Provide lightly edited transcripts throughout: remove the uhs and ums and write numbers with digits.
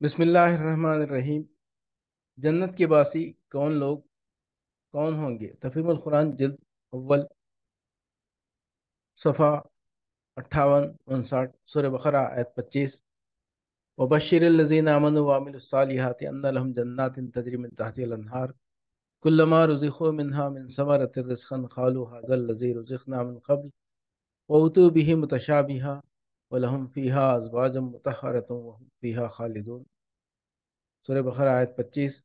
بسم اللہ الرحمن الرحیم۔ جنت کے باسی کون ہوں گے؟ تفہیم القرآن جلد اول، صفحہ 58-59، سورہ بقرہ آیت 25۔ وبشر الذین آمنوا وعملوا الصالحات ان لهم جنات تجری من تحتها الانہار کلما رزقوا منها من ثمرۃ رزقا قالوا هذا الذی رزقنا من قبل وأتوا به متشابہا ولهم فیہا ازواج مطہرۃ وهم فیہا خالدون، سورہ بقرہ آیت 25۔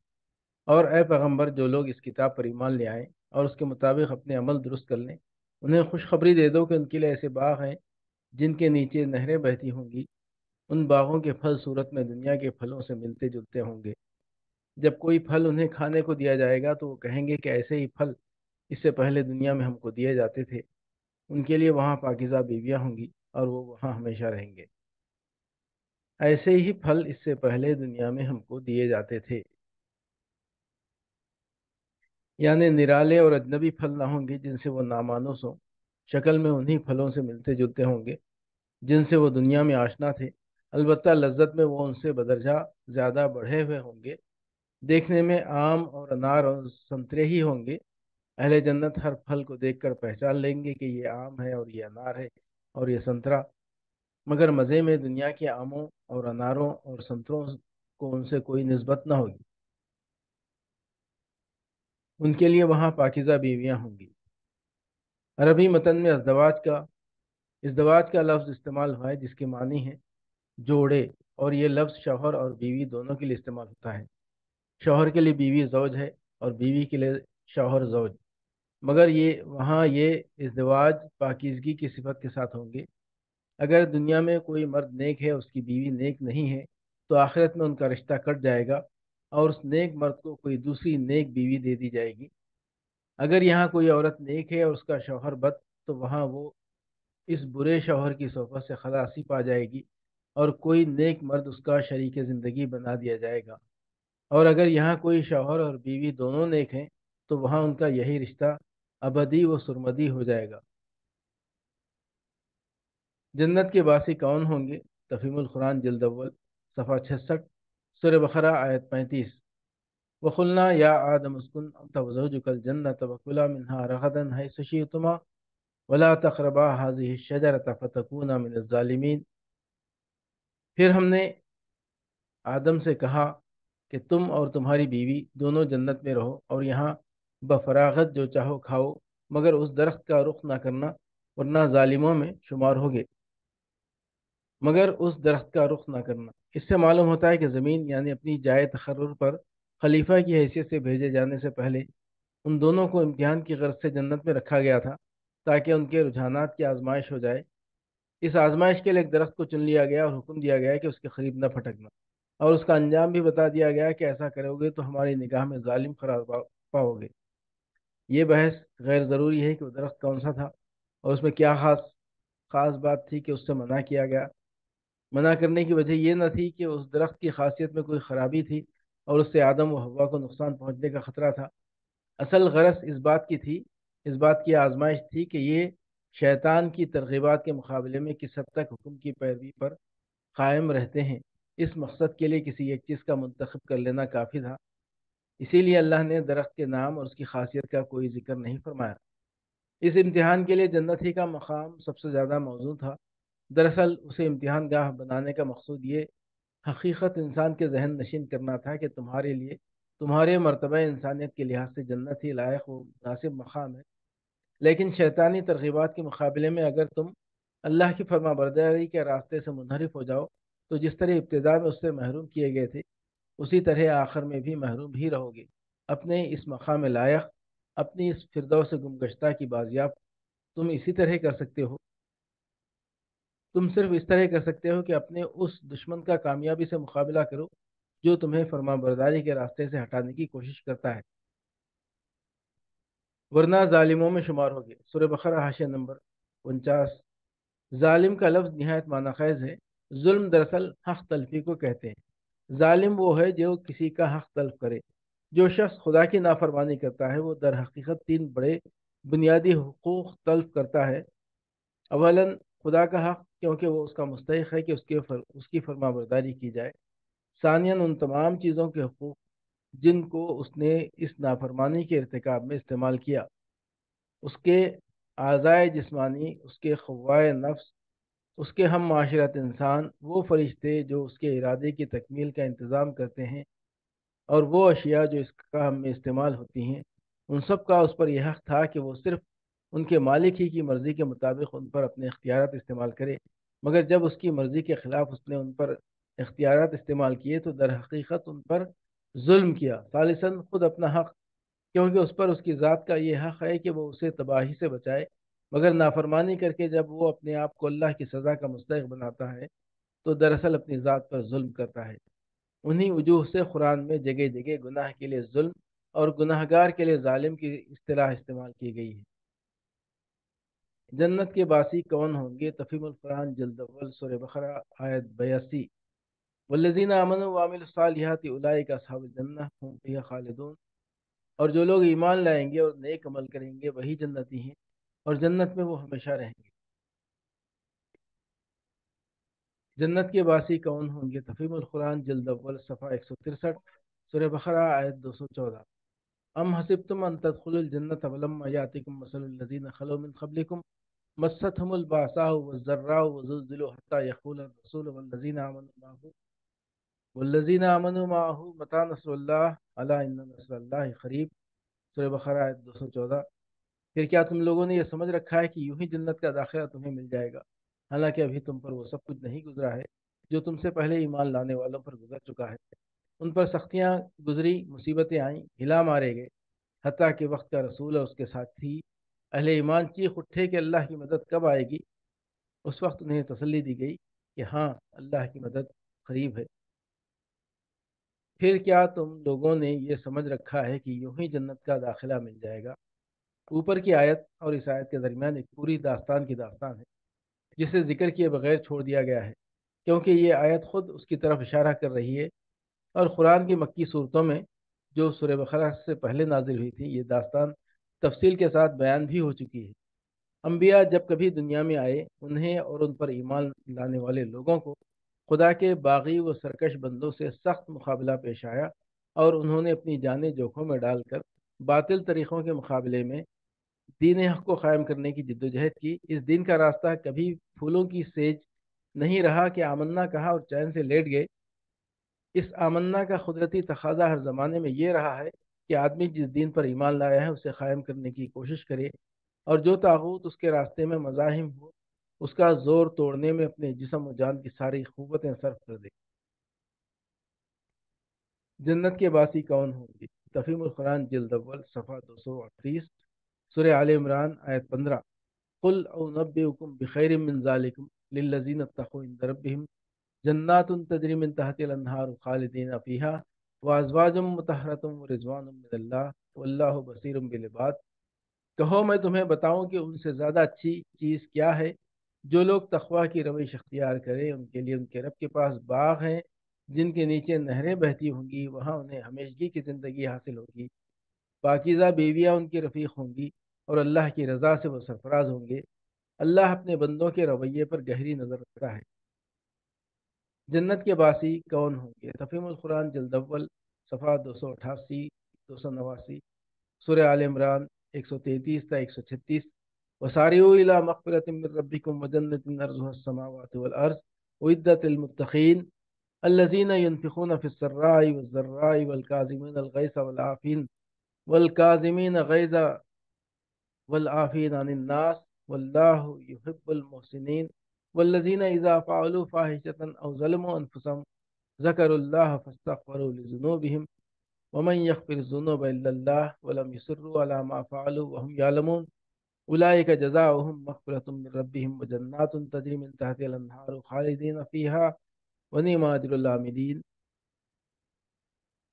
اور اے پیغمبر، جو لوگ اس کتاب پر ایمان لے آئیں اور اس کے مطابق اپنے عمل درست کر لیں، انہیں خوشخبری دے دو کہ ان کے لیے ایسے باغ ہیں جن کے نیچے نہریں بہتی ہوں گی۔ ان باغوں کے پھل صورت میں دنیا کے پھلوں سے ملتے جلتے ہوں گے۔ جب کوئی پھل انہیں کھانے کو دیا جائے گا تو وہ کہیں گے کہ ایسے ہی پھل اس سے پہلے دنیا میں ہم کو دیے جاتے تھے۔ ان کے لیے وہاں پاکیزہ بیویاں ہوں گی اور وہ وہاں ہمیشہ رہیں گے۔ ایسے ہی پھل اس سے پہلے دنیا میں ہم کو دیے جاتے تھے، یعنی نرالے اور اجنبی پھل نہ ہوں گے جن سے وہ نامانوس ہوں، شکل میں انہی پھلوں سے ملتے جلتے ہوں گے جن سے وہ دنیا میں آشنا تھے، البتہ لذت میں وہ ان سے بدرجہ زیادہ بڑھے ہوئے ہوں گے۔ دیکھنے میں آم اور انار اور سنترے ہی ہوں گے۔ اہل جنت ہر پھل کو دیکھ کر پہچان لیں گے کہ یہ آم ہے اور یہ انار ہے اور یہ سنترا، مگر مزے میں دنیا کے آموں اور اناروں اور سنتروں کو ان سے کوئی نسبت نہ ہوگی۔ ان کے لیے وہاں پاکیزہ بیویاں ہوں گی۔ عربی متن میں ازدواج کا لفظ استعمال ہوا ہے جس کے معنی ہے جوڑے، اور یہ لفظ شوہر اور بیوی دونوں کے لیے استعمال ہوتا ہے۔ شوہر کے لیے بیوی زوج ہے اور بیوی کے لیے شوہر زوج، مگر یہ ازدواج پاکیزگی کی صفت کے ساتھ ہوں گے۔ اگر دنیا میں کوئی مرد نیک ہے، اس کی بیوی نیک نہیں ہے، تو آخرت میں ان کا رشتہ کٹ جائے گا اور اس نیک مرد کو کوئی دوسری نیک بیوی دے دی جائے گی۔ اگر یہاں کوئی عورت نیک ہے اور اس کا شوہر بد، تو وہاں وہ اس برے شوہر کی صحبت سے خلاصی پا جائے گی اور کوئی نیک مرد اس کا شریک زندگی بنا دیا جائے گا۔ اور اگر یہاں کوئی شوہر اور بیوی دونوں نیک ہیں تو وہاں ان کا یہی رشتہ ابدی و سرمدی ہو جائے گا۔ جنت کے باسی کون ہوں گے؟ تفہیم القرآن جلد اول، صفحہ 66، سورہ بقرہ آیت 35۔ وَقُلْنَا يَا آدَمُ اسْكُنْ أَنْتَ وَزَوْجُكَ الْجَنَّةَ وَكُلَا مِنْهَا رَغَدًا حَيْثُ شِئْتُمَا وَلَا تَقْرَبَا هَٰذِهِ الشَّجَرَةَ فَتَكُونَا مِنَ الظَّالِمِينَ۔ پھر ہم نے آدم سے کہا کہ تم اور تمہاری بیوی دونوں جنت میں رہو اور یہاں بفراغت جو چاہو کھاؤ، مگر اس درخت کا رخ نہ کرنا ورنہ ظالموں میں شمار ہوگے۔ مگر اس درخت کا رخ نہ کرنا، اس سے معلوم ہوتا ہے کہ زمین یعنی اپنی جائے تقرر پر خلیفہ کی حیثیت سے بھیجے جانے سے پہلے ان دونوں کو امتحان کی غرض سے جنت میں رکھا گیا تھا تاکہ ان کے رجحانات کی آزمائش ہو جائے۔ اس آزمائش کے لیے ایک درخت کو چن لیا گیا اور حکم دیا گیا کہ اس کے قریب نہ پھٹکنا، اور اس کا انجام بھی بتا دیا گیا کہ ایسا کرو گے تو ہماری نگاہ میں ظالم قرار پاؤ گے۔ یہ بحث غیر ضروری ہے کہ وہ درخت کون سا تھا اور اس میں کیا خاص بات تھی کہ اس سے منع کیا گیا۔ منع کرنے کی وجہ یہ نہ تھی کہ اس درخت کی خاصیت میں کوئی خرابی تھی اور اس سے آدم و حوا کو نقصان پہنچنے کا خطرہ تھا۔ اصل غرض اس بات کی آزمائش تھی کہ یہ شیطان کی ترغیبات کے مقابلے میں کس حد تک حکم کی پیروی پر قائم رہتے ہیں۔ اس مقصد کے لیے کسی ایک چیز کا منتخب کر لینا کافی تھا، اسی لیے اللہ نے درخت کے نام اور اس کی خاصیت کا کوئی ذکر نہیں فرمایا۔ اس امتحان کے لیے جنت ہی کا مقام سب سے زیادہ موزوں تھا۔ دراصل اسے امتحان گاہ بنانے کا مقصود یہ حقیقت انسان کے ذہن نشین کرنا تھا کہ تمہارے مرتبہ انسانیت کے لحاظ سے جنت ہی لائق و مناسب مقام ہے، لیکن شیطانی ترغیبات کے مقابلے میں اگر تم اللہ کی فرما برداری کے راستے سے منحرف ہو جاؤ تو جس طرح ابتدا میں اس سے محروم کیے گئے تھے اسی طرح آخر میں بھی محروم ہی رہو گے۔ اپنے اس مقام لائق، اپنی اس فردوس گمگشتہ کی بازیافت تم اسی طرح کر سکتے ہو، تم صرف اس طرح کر سکتے ہو کہ اپنے اس دشمن کا کامیابی سے مقابلہ کرو جو تمہیں فرما برداری کے راستے سے ہٹانے کی کوشش کرتا ہے، ورنہ ظالموں میں شمار ہوگے۔ سورہ بقرہ حاشیہ نمبر 49۔ ظالم کا لفظ نہایت معنی خیز ہے۔ ظلم دراصل حق تلفی کو کہتے ہیں۔ ظالم وہ ہے جو کسی کا حق تلف کرے۔ جو شخص خدا کی نافرمانی کرتا ہے وہ در حقیقت تین بڑے بنیادی حقوق تلف کرتا ہے۔ اولاً خدا کا حق، کیونکہ وہ اس کا مستحق ہے کہ اس کی فرما برداری کی جائے۔ ثانیاً ان تمام چیزوں کے حقوق جن کو اس نے اس نافرمانی کے ارتکاب میں استعمال کیا، اس کے اعضائے جسمانی، اس کے خواہ نفس، اس کے ہم معاشرت انسان، وہ فرشتے جو اس کے ارادے کی تکمیل کا انتظام کرتے ہیں، اور وہ اشیاء جو اس کام میں استعمال ہوتی ہیں، ان سب کا اس پر یہ حق تھا کہ وہ صرف ان کے مالک ہی کی مرضی کے مطابق ان پر اپنے اختیارات استعمال کرے۔ مگر جب اس کی مرضی کے خلاف اس نے ان پر اختیارات استعمال کیے تو در حقیقت ان پر ظلم کیا۔ ثالثاً خود اپنا حق، کیونکہ اس پر اس کی ذات کا یہ حق ہے کہ وہ اسے تباہی سے بچائے، مگر نافرمانی کر کے جب وہ اپنے آپ کو اللہ کی سزا کا مستحق بناتا ہے تو دراصل اپنی ذات پر ظلم کرتا ہے۔ انہی وجوہ سے قرآن میں جگہ جگہ گناہ کے لیے ظلم اور گناہ گار کے لیے ظالم کی اصطلاح استعمال کی گئی ہے۔ جنت کے باسی کون ہوں گے؟ تفہیم القرآن جلد اول سورہ بقرہ آیت 82۔ والذین آمنوا وعملوا الصالحات اولئک اصحاب الجنہ هم فیہا خالدون، اور جو لوگ ایمان لائیں گے اور نیک عمل کریں گے وہی جنتی ہیں، اور جنت میں وہ ہمیشہ رہیں گے۔ جنت کے باسی کون ہوں گے؟ تفہیم القرآن جلد اول صفحہ 163، سورہ بقرہ آیت 214۔ ام حسبتم ان تدخلوا الجنة ولما يأتكم مثل الذين خلوا من قبلكم مستهم البأساء والضراء وزلزلوا حتى يقول الرسول والذين آمنوا معه متى نصر الله ألا إن نصر الله قريب، سورہ بقرہ آیت 214۔ پھر کیا تم لوگوں نے یہ سمجھ رکھا ہے کہ یوں ہی جنت کا داخلہ تمہیں مل جائے گا، حالانکہ ابھی تم پر وہ سب کچھ نہیں گزرا ہے جو تم سے پہلے ایمان لانے والوں پر گزر چکا ہے۔ ان پر سختیاں گزری، مصیبتیں آئیں، ہلا مارے گئے، حتیٰ کہ وقت کا رسول اور اس کے ساتھی اہل ایمان چیخ اٹھے کہ اللہ کی مدد کب آئے گی۔ اس وقت انہیں تسلی دی گئی کہ ہاں، اللہ کی مدد قریب ہے۔ پھر کیا تم لوگوں نے یہ سمجھ رکھا ہے کہ یوں ہی جنت کا داخلہ مل جائے گا؟ اوپر کی آیت اور اس آیت کے درمیان ایک پوری داستان کی داستان ہے جسے ذکر کیے بغیر چھوڑ دیا گیا ہے، کیونکہ یہ آیت خود اس کی طرف اشارہ کر رہی ہے، اور قرآن کی مکی صورتوں میں جو سورہ بقرہ سے پہلے نازل ہوئی تھی یہ داستان تفصیل کے ساتھ بیان بھی ہو چکی ہے۔ انبیاء جب کبھی دنیا میں آئے، انہیں اور ان پر ایمان لانے والے لوگوں کو خدا کے باغی و سرکش بندوں سے سخت مقابلہ پیش آیا، اور انہوں نے اپنی جانیں جوکھوں میں ڈال کر باطل طریقوں کے مقابلے میں دین حق کو قائم کرنے کی جدوجہد کی۔ اس دین کا راستہ کبھی پھولوں کی سیج نہیں رہا کہ آمنا کہا اور چین سے لیٹ گئے۔ اس آمنا کا قدرتی تقاضا ہر زمانے میں یہ رہا ہے کہ آدمی جس دین پر ایمان لایا ہے اسے قائم کرنے کی کوشش کرے، اور جو طاغوت اس کے راستے میں مزاحم ہو اس کا زور توڑنے میں اپنے جسم و جان کی ساری قوتیں صرف کر دے۔ جنت کے باسی کون ہوں گے؟ تفہیم القرآن جلد اول صفحہ 238، سورہ آل عمران آیت 15۔ قل اونبئکم بخیر من ذالکم للذین اتقوا عند ربہم جنات تجری من تحت الانہار خالدین فیہا وازواج مطہرۃ ورضوان من اللہ واللہ بصیر بالعباد۔ کہو میں تمہیں بتاؤں کہ ان سے زیادہ اچھی چیز کیا ہے؟ جو لوگ تقوی کی روش اختیار کریں ان کے لیے ان کے رب کے پاس باغ ہیں جن کے نیچے نہریں بہتی ہوں گی، وہاں انہیں ہمیشگی کی زندگی حاصل ہوگی۔ پاکیزہ بیویاں ان کی رفیق ہوں گی، اور اللہ کی رضا سے وہ سرفراز ہوں گے۔ اللہ اپنے بندوں کے رویے پر گہری نظر رکھتا ہے۔ جنت کے باسی کون ہوں گے؟ تفہیم القرآن جلد اول صفحہ 288 289، سورہ آل عمران 133 تا 136۔ وسارعوا الی مغفرۃ من ربکم وجنۃ عرضها السماوات والارض اعدت للمتقین الذین ينفقون فی السراء والضراء والکاظمین الغیظ والکاظمین غیظ والعافین عن الناس واللہ یحب المحسنین والذین اذا فعلوا فاحشة او ظلموا انفسهم ذکروا اللہ فاستغفروا لذنوبهم ومن يغفر الذنوب الا الله ولم يصروا على ما فعلوا وهم يعلمون اولئک جزاؤهم مغفرۃ من ربهم وجنات تجری من تحتها الانہار خالدین فیہا ونعم اجر العاملین۔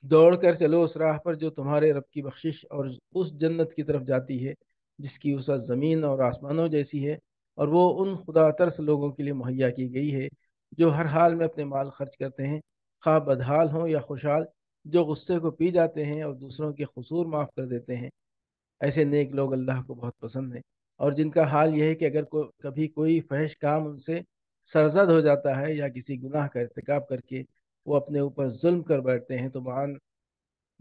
دوڑ کر چلو اس راہ پر جو تمہارے رب کی بخشش اور اس جنت کی طرف جاتی ہے جس کی وسعت زمین اور آسمانوں جیسی ہے، اور وہ ان خدا ترس لوگوں کے لیے مہیا کی گئی ہے جو ہر حال میں اپنے مال خرچ کرتے ہیں، خواہ بدحال ہوں یا خوشحال، جو غصے کو پی جاتے ہیں اور دوسروں کے قصور معاف کر دیتے ہیں۔ ایسے نیک لوگ اللہ کو بہت پسند ہیں، اور جن کا حال یہ ہے کہ اگر کبھی کوئی فحش کام ان سے سرزد ہو جاتا ہے یا کسی گناہ کا ارتکاب کر کے وہ اپنے اوپر ظلم کر بیٹھتے ہیں تو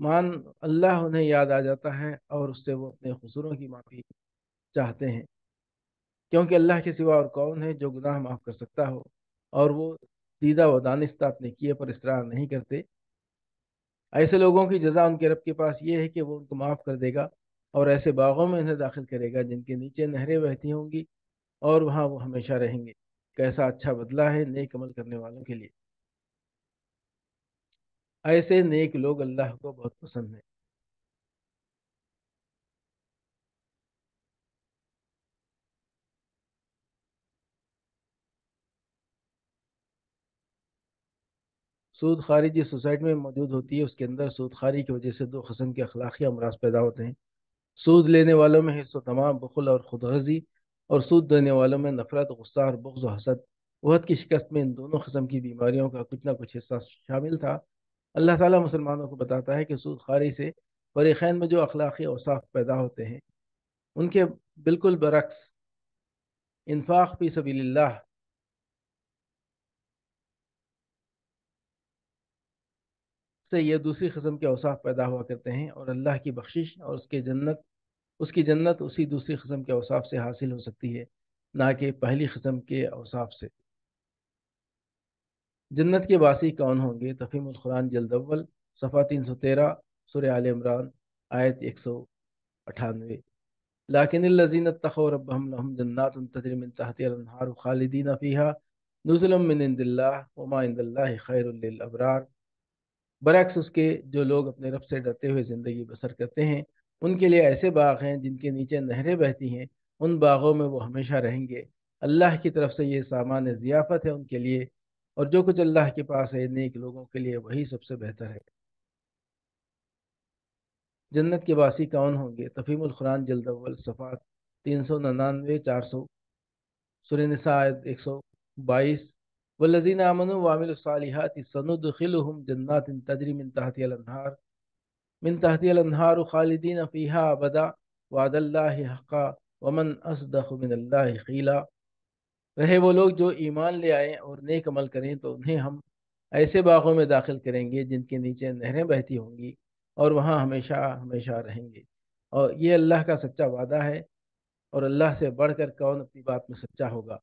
مان اللہ انہیں یاد آ جاتا ہے اور اس سے وہ اپنے قصوروں کی معافی چاہتے ہیں، کیونکہ اللہ کے سوا اور کون ہے جو گناہ معاف کر سکتا ہو، اور وہ دیدہ و دانستہ اپنے کیے پر اصرار نہیں کرتے۔ ایسے لوگوں کی جزا ان کے رب کے پاس یہ ہے کہ وہ ان کو معاف کر دے گا اور ایسے باغوں میں انہیں داخل کرے گا جن کے نیچے نہریں بہتی ہوں گی، اور وہاں وہ ہمیشہ رہیں گے۔ کیسا اچھا بدلہ ہے نیک عمل کرنے والوں کے لیے۔ ایسے نیک لوگ اللہ کو بہت پسند ہیں۔ سود خواری جس سوسائٹی میں موجود ہوتی ہے اس کے اندر سود خواری کی وجہ سے دو قسم کے اخلاقی امراض پیدا ہوتے ہیں۔ سود لینے والوں میں حصہ تمام بخل اور خود غرضی، اور سود دینے والوں میں نفرت، غصہ اور بغض و حسد۔ عہد کی شکست میں ان دونوں قسم کی بیماریوں کا کچھ نہ کچھ حصہ شامل تھا۔ اللہ تعالیٰ مسلمانوں کو بتاتا ہے کہ سود خواری سے فریقین میں جو اخلاقی اوصاف پیدا ہوتے ہیں ان کے بالکل برعکس انفاق فی سبیل اللہ سے یہ دوسری قسم کے اوصاف پیدا ہوا کرتے ہیں، اور اللہ کی بخشش اور اس کی جنت اسی دوسری قسم کے اوصاف سے حاصل ہو سکتی ہے، نہ کہ پہلی قسم کے اوصاف سے۔ جنت کے باسی کون ہوں گے؟ تفہیم القرآن جلد اول، صفحہ 313، سورہ آل عمران، آیت 198۔ لیکن الذین اتقوا ربهم لهم جنات تجری من تحتها الانہار خالدین فیہا نزلا من عند اللہ وما عند اللہ خیر للابرار۔ برعکس اس کے جو لوگ اپنے رب سے ڈرتے ہوئے زندگی بسر کرتے ہیں ان کے لیے ایسے باغ ہیں جن کے نیچے نہریں بہتی ہیں، ان باغوں میں وہ ہمیشہ رہیں گے۔ اللہ کی طرف سے یہ سامان ضیافت ہے ان کے لیے، اور جو کچھ اللہ کے پاس ہے نیک لوگوں کے لیے وہی سب سے بہتر ہے۔ جنت کے باسی کون ہوں گے؟ تفہیم القرآن جلد اول، صفحات 399 400، سورہ نساء آیت 122۔ والذین آمنوا وعملوا الصالحات سندخلهم جنات تجری من تحتها الانہار خالدین فیہا ابدا وعد اللہ حقا ومن اصدق من اللہ قیلا۔ رہے وہ لوگ جو ایمان لے آئیں اور نیک عمل کریں تو انہیں ہم ایسے باغوں میں داخل کریں گے جن کے نیچے نہریں بہتی ہوں گی، اور وہاں ہمیشہ ہمیشہ رہیں گے۔ اور یہ اللہ کا سچا وعدہ ہے، اور اللہ سے بڑھ کر کون اپنی بات میں سچا ہوگا۔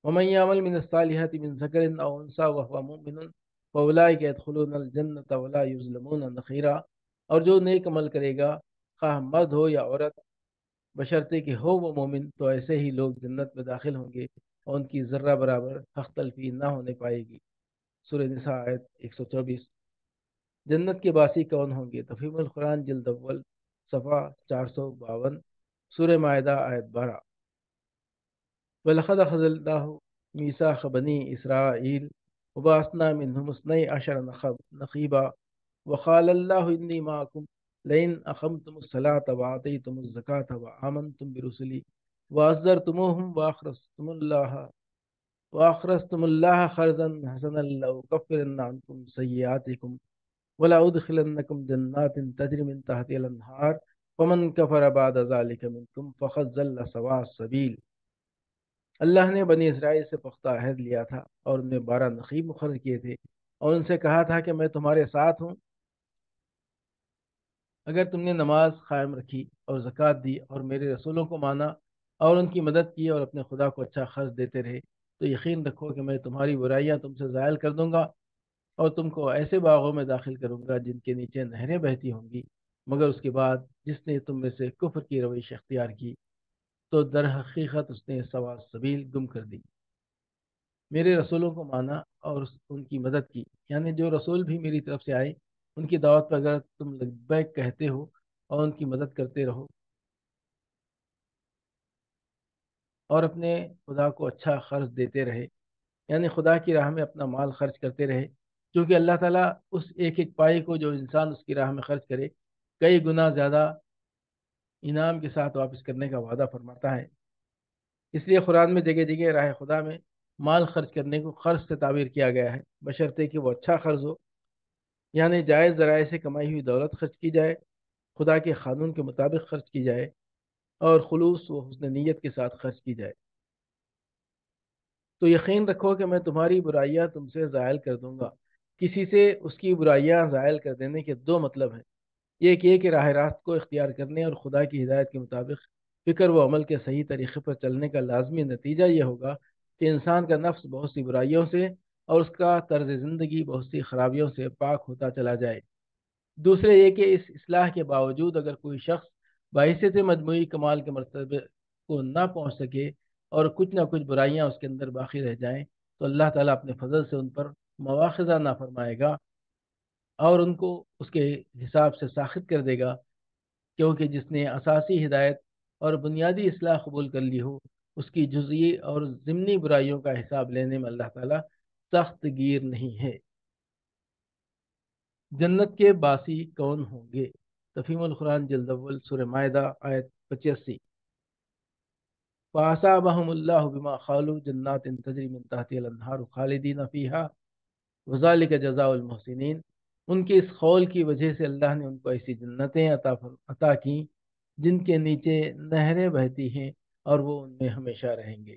ومن يعمل من الصالحات من ذكر أو أنثى وهو مؤمن فأولئك يدخلون الجنة ولا يظلمون نقيرا۔ اور جو نیک عمل کرے گا خواہ مرد ہو یا عورت، بشرطے کہ ہو وہ مومن، تو ایسے ہی لوگ جنت میں داخل ہوں گے اور ان کی ذرہ برابر حق تلفی نہ ہونے پائے گی۔ سورہ نساء آیت 124۔ جنت کے باسی کون ہوں گے؟ تفہیم القرآن جلد اول، صفحہ 452، سورہ مائدہ آیت 12۔ وَلَقَدْ أَخَذَ اللَّهُ مِيثَاقَ بَنِي إِسْرَائِيلَ وَبَعَثْنَا مِنْهُمُ اثْنَيْ عَشَرَ نَقِيبًا وَقَالَ اللَّهُ إِنِّي مَعَكُمْ لئن أقمتم الصلاة وآتيتم الزكاة وآمنتم برسلي وعزرتموهم وأقرضتم الله قرضا حسنا لأكفرن عنكم سيئاتكم ولأدخلنكم جنات تجري من تحتها الأنهار ومن كفر بعد ذلك منكم فقد ضل سواء السبيل۔ اللہ نے بنی اسرائیل سے پختہ عہد لیا تھا اور انہیں 12 نقیب مقرر کیے تھے، اور ان سے کہا تھا کہ میں تمہارے ساتھ ہوں اگر تم نے نماز قائم رکھی اور زکوٰۃ دی اور میرے رسولوں کو مانا اور ان کی مدد کی اور اپنے خدا کو اچھا خرچ دیتے رہے، تو یقین رکھو کہ میں تمہاری برائیاں تم سے زائل کر دوں گا اور تم کو ایسے باغوں میں داخل کروں گا جن کے نیچے نہریں بہتی ہوں گی۔ مگر اس کے بعد جس نے تم میں سے کفر کی روش اختیار کی تو در حقیقت اس نے سوا سبیل گم کر دی۔ میرے رسولوں کو مانا اور ان کی مدد کی، یعنی جو رسول بھی میری طرف سے آئے ان کی دعوت پر اگر تم لبیک کہتے ہو اور ان کی مدد کرتے رہو اور اپنے خدا کو اچھا خرچ دیتے رہے، یعنی خدا کی راہ میں اپنا مال خرچ کرتے رہے، کیونکہ اللہ تعالیٰ اس ایک ایک پائی کو جو انسان اس کی راہ میں خرچ کرے کئی گنا زیادہ انعام کے ساتھ واپس کرنے کا وعدہ فرماتا ہے۔ اس لیے قرآن میں جگہ جگہ راہ خدا میں مال خرچ کرنے کو قرض سے تعبیر کیا گیا ہے، بشرطے کہ وہ اچھا قرض ہو، یعنی جائز ذرائع سے کمائی ہوئی دولت خرچ کی جائے، خدا کے قانون کے مطابق خرچ کی جائے، اور خلوص و حسن نیت کے ساتھ خرچ کی جائے۔ تو یقین رکھو کہ میں تمہاری برائیاں تم سے زائل کر دوں گا۔ کسی سے اس کی برائیاں زائل کر دینے کے دو مطلب ہیں۔ ایک یہ کہ راہ راست کو اختیار کرنے اور خدا کی ہدایت کے مطابق فکر و عمل کے صحیح طریقے پر چلنے کا لازمی نتیجہ یہ ہوگا کہ انسان کا نفس بہت سی برائیوں سے اور اس کا طرز زندگی بہت سی خرابیوں سے پاک ہوتا چلا جائے۔ دوسرے یہ کہ اس اصلاح کے باوجود اگر کوئی شخص باعثیت مجموعی کمال کے مرتبے کو نہ پہنچ سکے اور کچھ نہ کچھ برائیاں اس کے اندر باقی رہ جائیں، تو اللہ تعالیٰ اپنے فضل سے ان پر مواخذہ نہ فرمائے گا اور ان کو اس کے حساب سے ساخط کر دے گا، کیونکہ جس نے اساسی ہدایت اور بنیادی اصلاح قبول کر لی ہو، اس کی جزئی اور ضمنی برائیوں کا حساب لینے میں اللہ تعالیٰ سخت گیر نہیں ہے۔ جنت کے باسی کون ہوں گے؟ تفہیم القرآن جلد اول سورہ مائدہ آیت 85۔ فَأَصَابَهُمُ اللَّهُ بِمَا قَالُوا جَنَّاتٍ تَجْرِي مِن تَحْتِهَا الْأَنْهَارُ خَالِدِينَ فِيهَا وَذَلِكَ جَزَاءُ الْمُحْسِنِينَ۔ ان کے اس قول کی وجہ سے اللہ نے ان کو ایسی جنتیں عطا کی جن کے نیچے نہریں بہتی ہیں اور وہ ان میں ہمیشہ رہیں گے۔